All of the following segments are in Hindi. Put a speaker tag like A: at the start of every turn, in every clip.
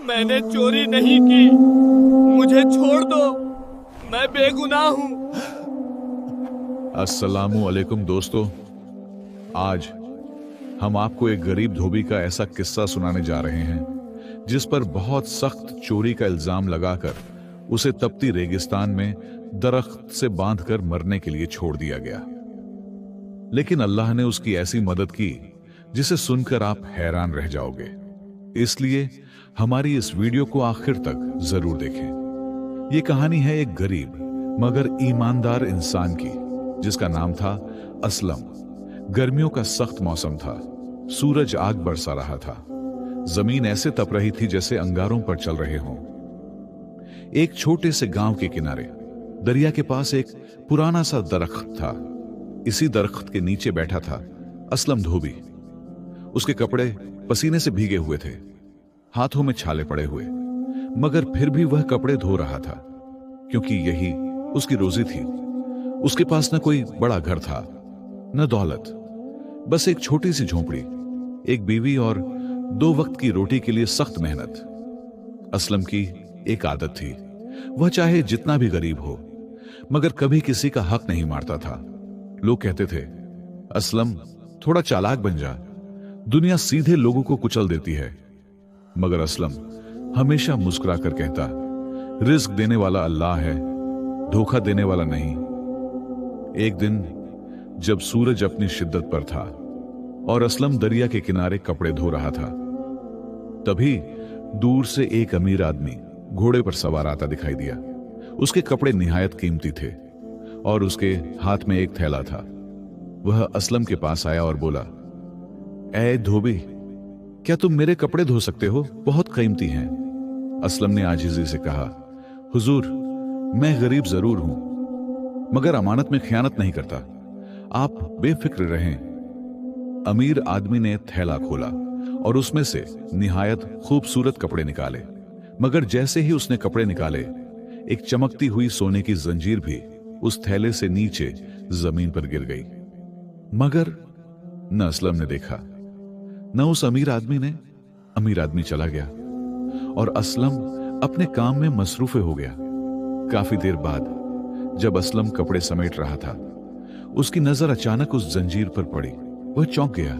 A: मैंने चोरी नहीं की, मुझे छोड़ दो, मैं बेगुनाह हूँ।
B: अस्सलामु अलैकुम दोस्तों, आज हम आपको एक गरीब धोबी का ऐसा किस्सा सुनाने जा रहे हैं जिस पर बहुत सख्त चोरी का इल्जाम लगाकर उसे तपती रेगिस्तान में दरख्त से बांधकर मरने के लिए छोड़ दिया गया। लेकिन अल्लाह ने उसकी ऐसी मदद की जिसे सुनकर आप हैरान रह जाओगे। इसलिए हमारी इस वीडियो को आखिर तक जरूर देखें। यह कहानी है एक गरीब मगर ईमानदार इंसान की जिसका नाम था असलम। गर्मियों का सख्त मौसम था, सूरज आग बरसा रहा था, जमीन ऐसे तप रही थी जैसे अंगारों पर चल रहे हों। एक छोटे से गांव के किनारे दरिया के पास एक पुराना सा दरख्त था। इसी दरख्त के नीचे बैठा था असलम धोबी। उसके कपड़े पसीने से भीगे हुए थे, हाथों में छाले पड़े हुए, मगर फिर भी वह कपड़े धो रहा था क्योंकि यही उसकी रोजी थी। उसके पास न कोई बड़ा घर था न दौलत, बस एक छोटी सी झोंपड़ी, एक बीवी और 2 वक्त की रोटी के लिए सख्त मेहनत। असलम की एक आदत थी, वह चाहे जितना भी गरीब हो मगर कभी किसी का हक नहीं मारता था। लोग कहते थे, असलम थोड़ा चालाक बन जा, दुनिया सीधे लोगों को कुचल देती है। मगर असलम हमेशा मुस्कुराकर कहता, रिस्क देने वाला अल्लाह है, धोखा देने वाला नहीं। एक दिन जब सूरज अपनी शिद्दत पर था और असलम दरिया के किनारे कपड़े धो रहा था, तभी दूर से एक अमीर आदमी घोड़े पर सवार आता दिखाई दिया। उसके कपड़े निहायत कीमती थे और उसके हाथ में एक थैला था। वह असलम के पास आया और बोला, ऐ धोबी, क्या तुम मेरे कपड़े धो सकते हो? बहुत कीमती हैं। असलम ने आजिजी से कहा, हुजूर, मैं गरीब जरूर हूं मगर अमानत में खयानत नहीं करता, आप बेफिक्र रहें। अमीर आदमी ने थैला खोला और उसमें से निहायत खूबसूरत कपड़े निकाले, मगर जैसे ही उसने कपड़े निकाले, एक चमकती हुई सोने की जंजीर भी उस थैले से नीचे जमीन पर गिर गई। मगर न असलम ने देखा न उस अमीर आदमी ने। अमीर आदमी चला गया और असलम अपने काम में मसरूफे हो गया। काफी देर बाद जब असलम कपड़े समेट रहा था, उसकी नजर अचानक उस जंजीर पर पड़ी। वह चौंक गया।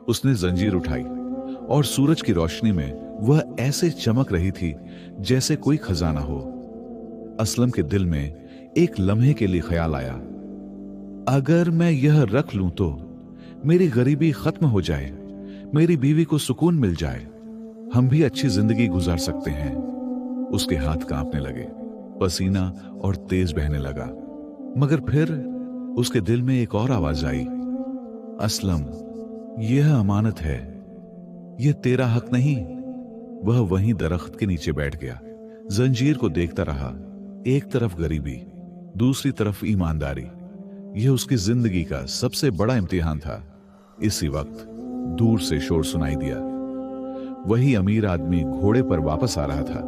B: उसने जंजीर उठाई और सूरज की रोशनी में वह ऐसे चमक रही थी जैसे कोई खजाना हो। असलम के दिल में एक लम्हे के लिए ख्याल आया, अगर मैं यह रख लूं तो मेरी गरीबी खत्म हो जाए, मेरी बीवी को सुकून मिल जाए, हम भी अच्छी जिंदगी गुजार सकते हैं। उसके हाथ कांपने लगे, पसीना और तेज बहने लगा। मगर फिर उसके दिल में एक और आवाज आई, असलम, यह अमानत है, यह तेरा हक नहीं। वह वहीं दरख्त के नीचे बैठ गया, जंजीर को देखता रहा। एक तरफ गरीबी, दूसरी तरफ ईमानदारी, यह उसकी जिंदगी का सबसे बड़ा इम्तिहान था। इसी वक्त दूर से शोर सुनाई दिया। वही अमीर आदमी घोड़े पर वापस आ रहा था,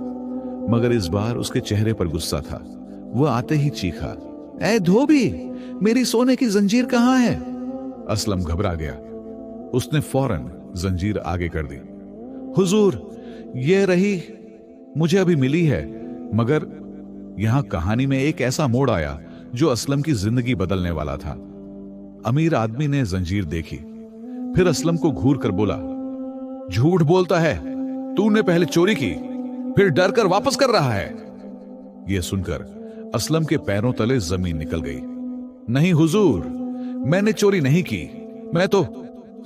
B: मगर इस बार उसके चेहरे पर गुस्सा था। वह आते ही चीखा, ऐ धोबी, मेरी सोने की जंजीर कहां है? असलम घबरा गया। उसने फौरन जंजीर आगे कर दी। हुजूर, यह रही, मुझे अभी मिली है। मगर यहां कहानी में एक ऐसा मोड़ आया जो असलम की जिंदगी बदलने वाला था। अमीर आदमी ने जंजीर देखी, फिर असलम को घूर कर बोला, झूठ बोलता है, तूने पहले चोरी की फिर डर कर वापस कर रहा है। यह सुनकर असलम के पैरों तले जमीन निकल गई। नहीं हुजूर, मैंने चोरी नहीं की, मैं तो।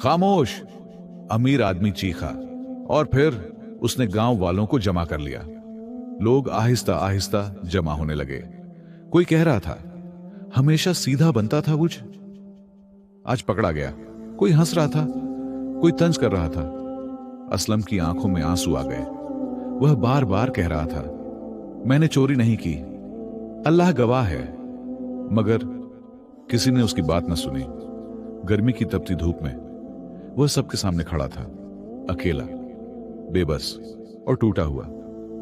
B: खामोश, अमीर आदमी चीखा और फिर उसने गांव वालों को जमा कर लिया। लोग आहिस्ता आहिस्ता जमा होने लगे। कोई कह रहा था, हमेशा सीधा बनता था कुछ, आज पकड़ा गया। कोई हंस रहा था, कोई तंज कर रहा था। असलम की आंखों में आंसू आ गए। वह बार बार कह रहा था, मैंने चोरी नहीं की, अल्लाह गवाह है। मगर किसी ने उसकी बात न सुनी। गर्मी की तपती धूप में वह सबके सामने खड़ा था, अकेला, बेबस और टूटा हुआ।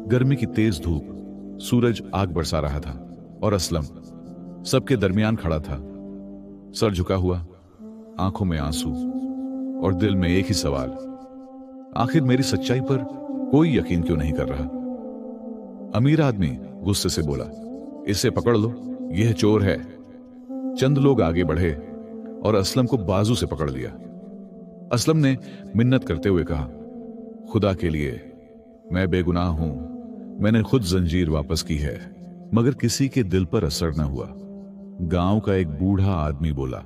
B: गर्मी की तेज धूप, सूरज आग बरसा रहा था और असलम सबके दरमियान खड़ा था, सर झुका हुआ, आंखों में आंसू और दिल में एक ही सवाल, आखिर मेरी सच्चाई पर कोई यकीन क्यों नहीं कर रहा? अमीर आदमी गुस्से से बोला, इसे पकड़ लो, यह चोर है। चंद लोग आगे बढ़े और असलम को बाजू से पकड़ लिया। असलम ने मिन्नत करते हुए कहा, खुदा के लिए, मैं बेगुनाह हूं, मैंने खुद जंजीर वापस की है। मगर किसी के दिल पर असर न हुआ। गांव का एक बूढ़ा आदमी बोला,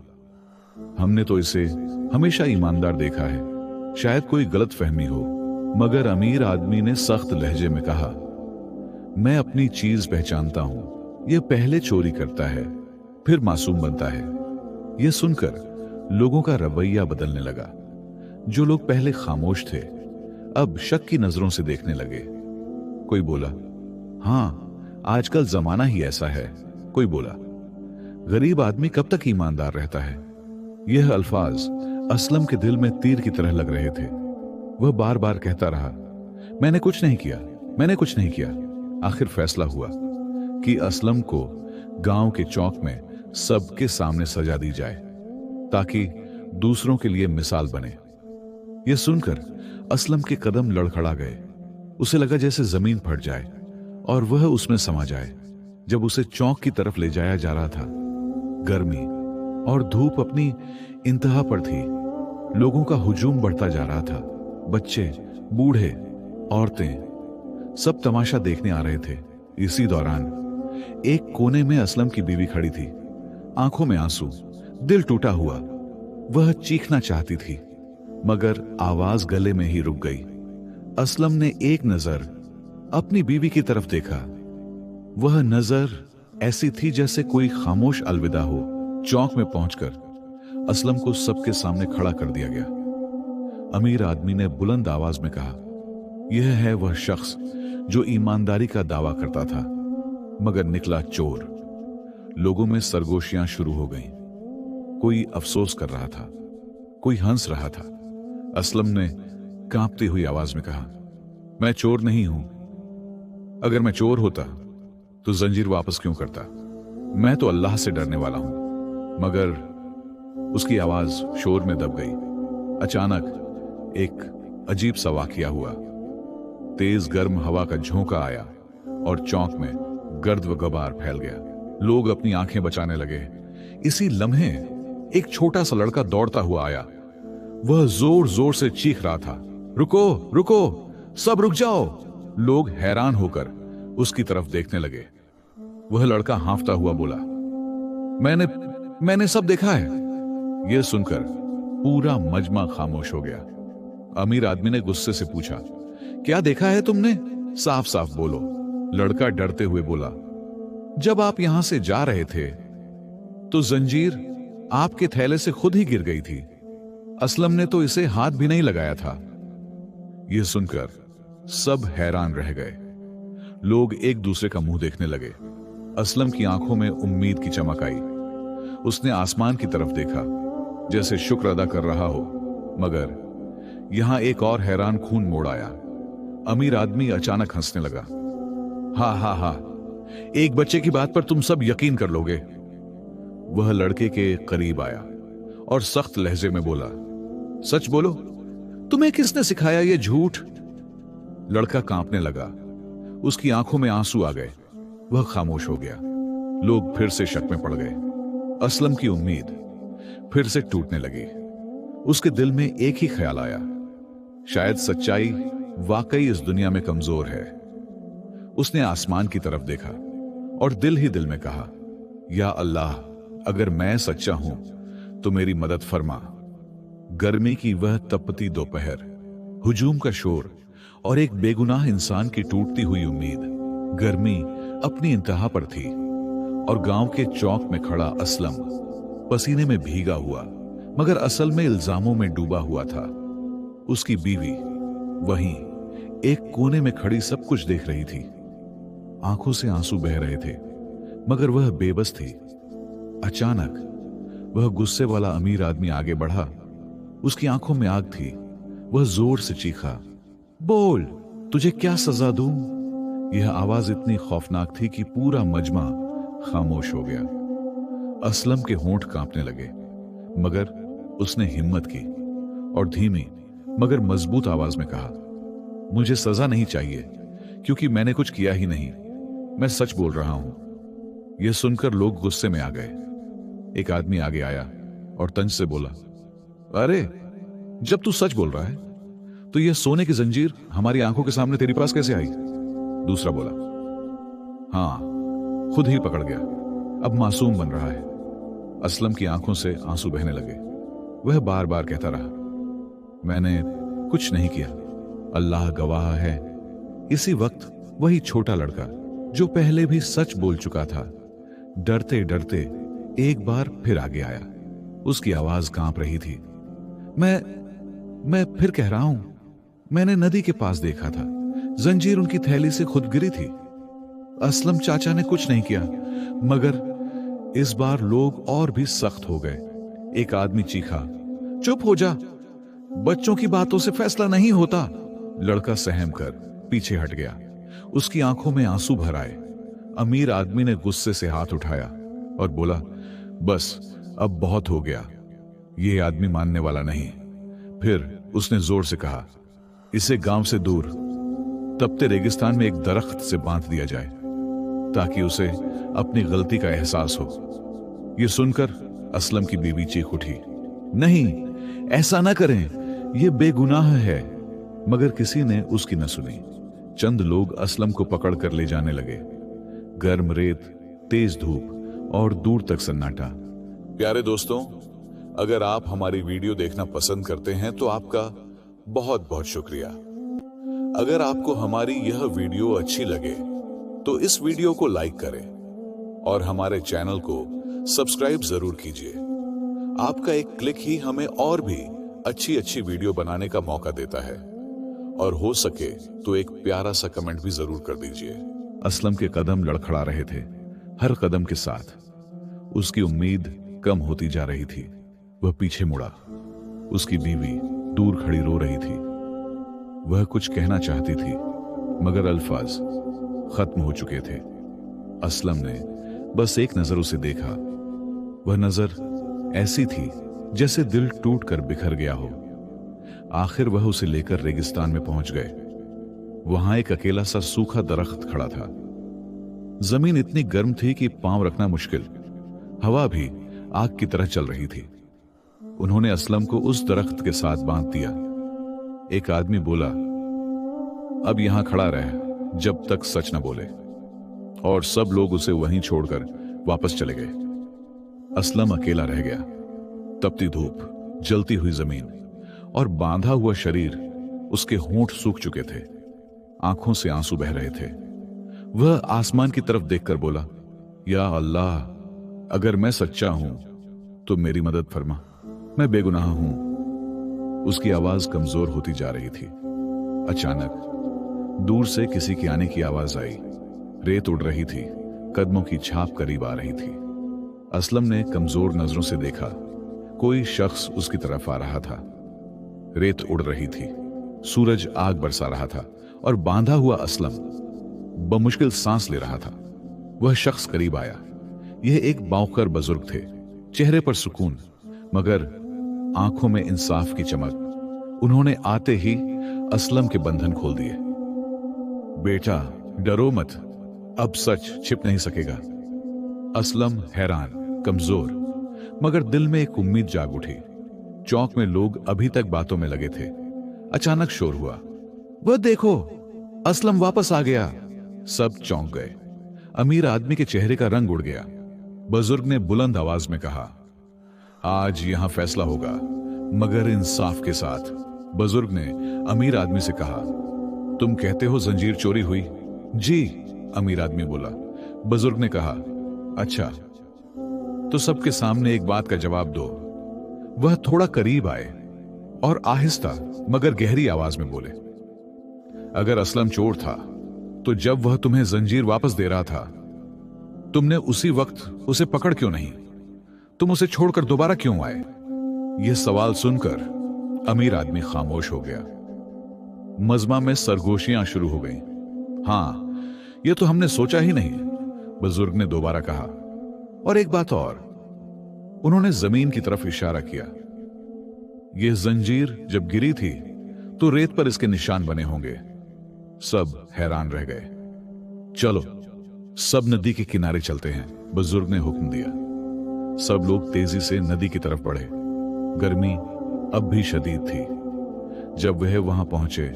B: हमने तो इसे हमेशा ईमानदार देखा है, शायद कोई गलत फहमी हो। मगर अमीर आदमी ने सख्त लहजे में कहा, मैं अपनी चीज पहचानता हूं, यह पहले चोरी करता है फिर मासूम बनता है। यह सुनकर लोगों का रवैया बदलने लगा। जो लोग पहले खामोश थे अब शक की नजरों से देखने लगे। कोई बोला, हां, आजकल जमाना ही ऐसा है। कोई बोला, गरीब आदमी कब तक ईमानदार रहता है। यह अल्फाज असलम के दिल में तीर की तरह लग रहे थे। वह बार बार कहता रहा, मैंने कुछ नहीं किया, मैंने कुछ नहीं किया। आखिर फैसला हुआ कि असलम को गांव के चौक में सबके सामने सजा दी जाए ताकि दूसरों के लिए मिसाल बने। यह सुनकर असलम के कदम लड़खड़ा गए। उसे लगा जैसे जमीन फट जाए और वह उसमें समा जाए। जब उसे चौक की तरफ ले जाया जा रहा था, गर्मी और धूप अपनी इंतहा पर थी। लोगों का हुजूम बढ़ता जा रहा था। बच्चे, बूढ़े, औरतें सब तमाशा देखने आ रहे थे। इसी दौरान एक कोने में असलम की बीवी खड़ी थी, आंखों में आंसू, दिल टूटा हुआ। वह चीखना चाहती थी मगर आवाज गले में ही रुक गई। असलम ने एक नजर अपनी बीवी की तरफ देखा। वह नजर ऐसी थी जैसे कोई खामोश अलविदा हो। चौक में पहुंचकर असलम को सबके सामने खड़ा कर दिया गया। अमीर आदमी ने बुलंद आवाज में कहा, यह है वह शख्स जो ईमानदारी का दावा करता था मगर निकला चोर। लोगों में सरगोशियां शुरू हो गईं। कोई अफसोस कर रहा था, कोई हंस रहा था। असलम ने कांपती हुई आवाज में कहा, मैं चोर नहीं हूं। अगर मैं चोर होता तो जंजीर वापस क्यों करता? मैं तो अल्लाह से डरने वाला हूं। मगर उसकी आवाज शोर में दब गई। अचानक एक अजीब सा वाकया हुआ। तेज गर्म हवा का झोंका आया और चौक में गर्द व गुबार फैल गया। लोग अपनी आंखें बचाने लगे। इसी लम्हे एक छोटा सा लड़का दौड़ता हुआ आया। वह जोर जोर से चीख रहा था, रुको रुको, सब रुक जाओ। लोग हैरान होकर उसकी तरफ देखने लगे। वह लड़का हांफता हुआ बोला, मैंने सब देखा है। यह सुनकर पूरा मजमा खामोश हो गया। अमीर आदमी ने गुस्से से पूछा, क्या देखा है तुमने? साफ साफ बोलो। लड़का डरते हुए बोला, जब आप यहां से जा रहे थे तो जंजीर आपके थैले से खुद ही गिर गई थी। असलम ने तो इसे हाथ भी नहीं लगाया था। यह सुनकर सब हैरान रह गए। लोग एक दूसरे का मुंह देखने लगे। असलम की आंखों में उम्मीद की चमक आई। उसने आसमान की तरफ देखा जैसे शुक्र अदा कर रहा हो। मगर यहां एक और हैरान खून मोड़ आया। अमीर आदमी अचानक हंसने लगा, हा हा हा, एक बच्चे की बात पर तुम सब यकीन कर लोगे। वह लड़के के करीब आया और सख्त लहजे में बोला, सच बोलो, तुम्हें किसने सिखाया ये झूठ? लड़का कांपने लगा। उसकी आंखों में आंसू आ गए। वह खामोश हो गया। लोग फिर से शक में पड़ गए। असलम की उम्मीद फिर से टूटने लगी। उसके दिल में एक ही ख्याल आया, शायद सच्चाई वाकई इस दुनिया में कमजोर है। उसने आसमान की तरफ देखा और दिल ही दिल में कहा, या अल्लाह, अगर मैं सच्चा हूं तो मेरी मदद फरमा। गर्मी की वह तपती दोपहर, हुजूम का शोर और एक बेगुनाह इंसान की टूटती हुई उम्मीद। गर्मी अपनी इंतहा पर थी और गांव के चौक में खड़ा असलम पसीने में भीगा हुआ मगर असल में इल्जामों में डूबा हुआ था। उसकी बीवी वहीं एक कोने में खड़ी सब कुछ देख रही थी। आंखों से आंसू बह रहे थे मगर वह बेबस थी। अचानक वह गुस्से वाला अमीर आदमी आगे बढ़ा। उसकी आंखों में आग थी। वह जोर से चीखा, बोल, तुझे क्या सजा दूं? यह आवाज इतनी खौफनाक थी कि पूरा मजमा खामोश हो गया। असलम के होंठ कांपने लगे मगर उसने हिम्मत की और धीमी मगर मजबूत आवाज में कहा, मुझे सजा नहीं चाहिए क्योंकि मैंने कुछ किया ही नहीं, मैं सच बोल रहा हूं। यह सुनकर लोग गुस्से में आ गए। एक आदमी आगे आया और तंज से बोला, अरे जब तू सच बोल रहा है तो यह सोने की जंजीर हमारी आंखों के सामने तेरे पास कैसे आई? दूसरा बोला, हां, खुद ही पकड़ गया, अब मासूम बन रहा है। असलम की आंखों से आंसू बहने लगे। वह बार बार कहता रहा, मैंने कुछ नहीं किया, अल्लाह गवाह है। इसी वक्त वही छोटा लड़का जो पहले भी सच बोल चुका था, डरते डरते एक बार फिर आगे आया। उसकी आवाज कांप रही थी। मैं फिर कह रहा हूं, मैंने नदी के पास देखा था, जंजीर उनकी थैली से खुद गिरी थी। असलम चाचा ने कुछ नहीं किया। मगर इस बार लोग और भी सख्त हो गए। एक आदमी चीखा, चुप हो जा, बच्चों की बातों से फैसला नहीं होता। लड़का सहम कर पीछे हट गया। उसकी आंखों में आंसू भर आए। अमीर आदमी ने गुस्से से हाथ उठाया और बोला, बस अब बहुत हो गया, यह आदमी मानने वाला नहीं। फिर उसने जोर से कहा, इसे गांव से दूर तपते रेगिस्तान में एक दरख्त से बांध दिया जाए ताकि उसे अपनी गलती का एहसास हो। यह सुनकर असलम की बीवी चीख उठी, नहीं, ऐसा ना करें, यह बेगुनाह है। मगर किसी ने उसकी न सुनी। चंद लोग असलम को पकड़कर ले जाने लगे। गर्म रेत, तेज धूप और दूर तक सन्नाटा। प्यारे दोस्तों, अगर आप हमारी वीडियो देखना पसंद करते हैं तो आपका बहुत बहुत शुक्रिया। अगर आपको हमारी यह वीडियो अच्छी लगे तो इस वीडियो को लाइक करें और हमारे चैनल को सब्सक्राइब जरूर कीजिए। आपका एक क्लिक ही हमें और भी अच्छी अच्छी वीडियो बनाने का मौका देता है, और हो सके तो एक प्यारा सा कमेंट भी जरूर कर दीजिए। असलम के कदम लड़खड़ा रहे थे। हर कदम के साथ उसकी उम्मीद कम होती जा रही थी। वह पीछे मुड़ा। उसकी बीवी दूर खड़ी रो रही थी। वह कुछ कहना चाहती थी मगर अल्फाज खत्म हो चुके थे। असलम ने बस एक नजर उसे देखा। वह नजर ऐसी थी जैसे दिल टूट कर बिखर गया हो। आखिर वह उसे लेकर रेगिस्तान में पहुंच गए। वहां एक अकेला सा सूखा दरख्त खड़ा था। जमीन इतनी गर्म थी कि पांव रखना मुश्किल। हवा भी आग की तरह चल रही थी। उन्होंने असलम को उस दरख्त के साथ बांध दिया। एक आदमी बोला, अब यहां खड़ा रह जब तक सच न बोले। और सब लोग उसे वहीं छोड़कर वापस चले गए। असलम अकेला रह गया। तपती धूप, जलती हुई जमीन और बांधा हुआ शरीर। उसके होंठ सूख चुके थे। आंखों से आंसू बह रहे थे। वह आसमान की तरफ देखकर बोला, या अल्लाह, अगर मैं सच्चा हूं तो मेरी मदद फरमा, मैं बेगुनाह हूं। उसकी आवाज कमजोर होती जा रही थी। अचानक दूर से किसी के आने की आवाज आई। रेत उड़ रही थी। कदमों की छाप करीब आ रही थी। असलम ने कमजोर नजरों से देखा। कोई शख्स उसकी तरफ आ रहा था। रेत उड़ रही थी। सूरज आग बरसा रहा था और बांधा हुआ असलम बमुश्किल सांस ले रहा था। वह शख्स करीब आया। यह एक बावकर बुजुर्ग थे। चेहरे पर सुकून मगर आंखों में इंसाफ की चमक। उन्होंने आते ही असलम के बंधन खोल दिए। बेटा, डरो मत, अब सच छिप नहीं सकेगा। असलम हैरान, कमजोर, मगर दिल में एक उम्मीद जाग उठी। चौक में लोग अभी तक बातों में लगे थे। अचानक शोर हुआ, वह देखो, असलम वापस आ गया। सब चौंक गए। अमीर आदमी के चेहरे का रंग उड़ गया। बुजुर्ग ने बुलंद आवाज में कहा, आज यहां फैसला होगा, मगर इंसाफ के साथ। बुजुर्ग ने अमीर आदमी से कहा, तुम कहते हो जंजीर चोरी हुई? जी, अमीर आदमी बोला। बुजुर्ग ने कहा, अच्छा, तो सबके सामने एक बात का जवाब दो। वह थोड़ा करीब आए और आहिस्ता मगर गहरी आवाज में बोले, अगर असलम चोर था तो जब वह तुम्हें जंजीर वापस दे रहा था तुमने उसी वक्त उसे पकड़ क्यों नहीं? तुम उसे छोड़कर दोबारा क्यों आए? यह सवाल सुनकर अमीर आदमी खामोश हो गया। मजमा में सरगोशियां शुरू हो गईं। हां, यह तो हमने सोचा ही नहीं, बुजुर्ग ने दोबारा कहा। और एक बात और, उन्होंने जमीन की तरफ इशारा किया। यह जंजीर जब गिरी थी तो रेत पर इसके निशान बने होंगे। सब हैरान रह गए। चलो सब नदी के किनारे चलते हैं, बुजुर्ग ने हुक्म दिया। सब लोग तेजी से नदी की तरफ बढ़े। गर्मी अब भी शदीद थी। जब वह वहां पहुंचे,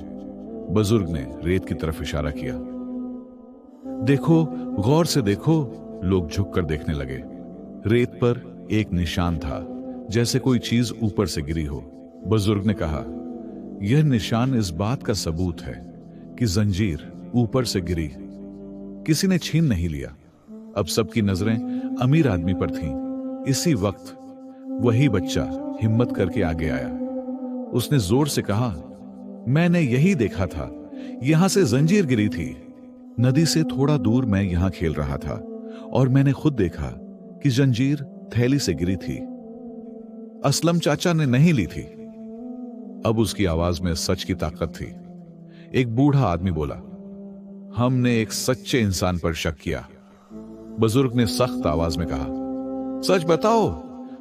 B: बुजुर्ग ने रेत की तरफ इशारा किया। देखो, गौर से देखो। लोग झुककर देखने लगे। रेत पर एक निशान था, जैसे कोई चीज ऊपर से गिरी हो। बुजुर्ग ने कहा, यह निशान इस बात का सबूत है कि जंजीर ऊपर से गिरी, किसी ने छीन नहीं लिया। अब सबकी नजरें अमीर आदमी पर थीं। इसी वक्त वही बच्चा हिम्मत करके आगे आया। उसने जोर से कहा, मैंने यही देखा था, यहां से जंजीर गिरी थी। नदी से थोड़ा दूर मैं यहां खेल रहा था और मैंने खुद देखा कि जंजीर थैली से गिरी थी। असलम चाचा ने नहीं ली थी। अब उसकी आवाज में सच की ताकत थी। एक बूढ़ा आदमी बोला, हमने एक सच्चे इंसान पर शक किया। बुजुर्ग ने सख्त आवाज में कहा, सच बताओ,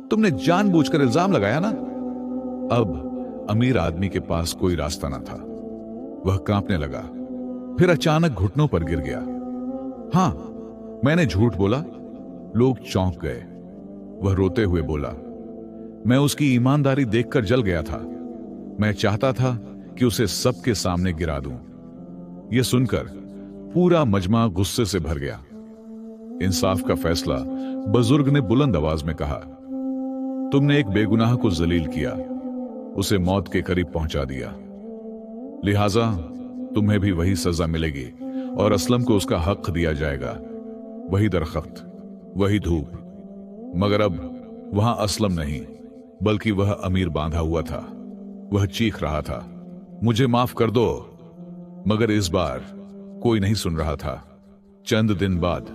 B: तुमने जानबूझकर इल्जाम लगाया ना? अब अमीर आदमी के पास कोई रास्ता ना था। वह कांपने लगा, फिर अचानक घुटनों पर गिर गया। हां, मैंने झूठ बोला। लोग चौंक गए। वह रोते हुए बोला, मैं उसकी ईमानदारी देखकर जल गया था। मैं चाहता था कि उसे सबके सामने गिरा दूं। यह सुनकर पूरा मजमा गुस्से से भर गया। इंसाफ का फैसला, बुजुर्ग ने बुलंद आवाज में कहा, तुमने एक बेगुनाह को जलील किया, उसे मौत के करीब पहुंचा दिया, लिहाजा तुम्हें भी वही सजा मिलेगी और असलम को उसका हक दिया जाएगा। वही दरख्त, वही धूप। मगर अब वहां असलम नहीं, बल्कि वह अमीर बांधा हुआ था। वह चीख रहा था, मुझे माफ कर दो। मगर इस बार कोई नहीं सुन रहा था। चंद दिन बाद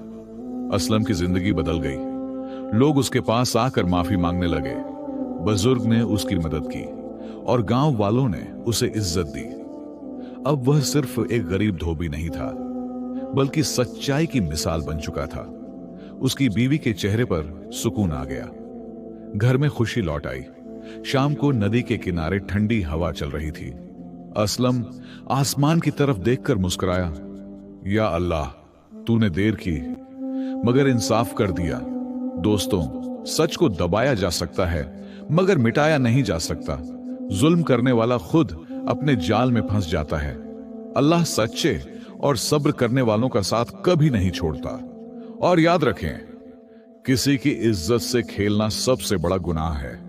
B: असलम की जिंदगी बदल गई। लोग उसके पास आकर माफी मांगने लगे। बुजुर्ग ने उसकी मदद की और गांव वालों ने उसे इज्जत दी। अब वह सिर्फ एक गरीब धोबी नहीं था, बल्कि सच्चाई की मिसाल बन चुका था। उसकी बीवी के चेहरे पर सुकून आ गया। घर में खुशी लौट आई। शाम को नदी के किनारे ठंडी हवा चल रही थी। असलम आसमान की तरफ देखकर मुस्कुराया, या अल्लाह, तूने देर की मगर इंसाफ कर दिया। दोस्तों, सच को दबाया जा सकता है मगर मिटाया नहीं जा सकता। जुल्म करने वाला खुद अपने जाल में फंस जाता है। अल्लाह सच्चे और सब्र करने वालों का साथ कभी नहीं छोड़ता। और याद रखें, किसी की इज्जत से खेलना सबसे बड़ा गुनाह है।